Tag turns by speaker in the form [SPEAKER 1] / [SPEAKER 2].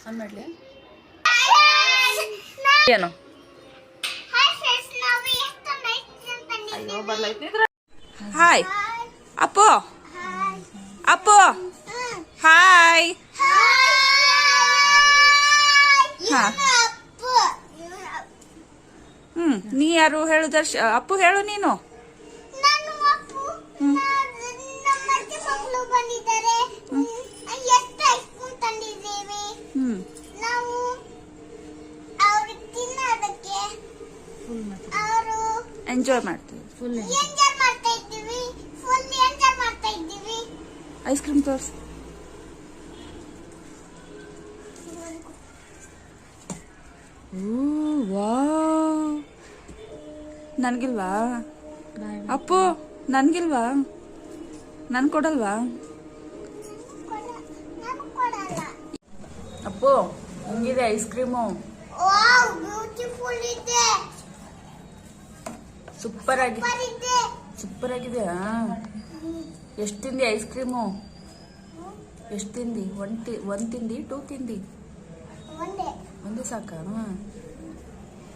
[SPEAKER 1] on ಮಾಡಲಿ ಏನು ಅಯ್ಯೋ ಬರ್ಲೈತಿದ್ರ ಹಾಯ್ ಅಪ್ಪು ಅಪ್ಪು ಹಾಯ್ ಹಾ ನೀ ಯಾರು ಹೇಳು ಅಪ್ಪು ಹೇಳು ನೀನು ಎಂಜಾಯ್ ಮಾಡ್ತೀವಿ ಫುಲ್ ಐಸ್ ಕ್ರೀಮ್ ತೋರ್ಸು ವಾವ್ ನನ್ಗಿಲ್ವಾ ಅಪ್ಪು ನನ್ಗಿಲ್ವಾ ನನ್ ಕೊಡಲ್ವಾ ಅಪ್ಪು ಹೆಂಗಿದೆ ಐಸ್ ಕ್ರೀಮು ಸೂಪರ್ ಆಗಿದೆ ಎಷ್ಟು ತಿಂದಿ ಐಸ್ ಕ್ರೀಮು ಎಷ್ಟು ತಿಂದಿ ಒಂದ್ ತಿಂದಿ 2 ತಿಂದಿ ಒಂದೇ ಸಾಕ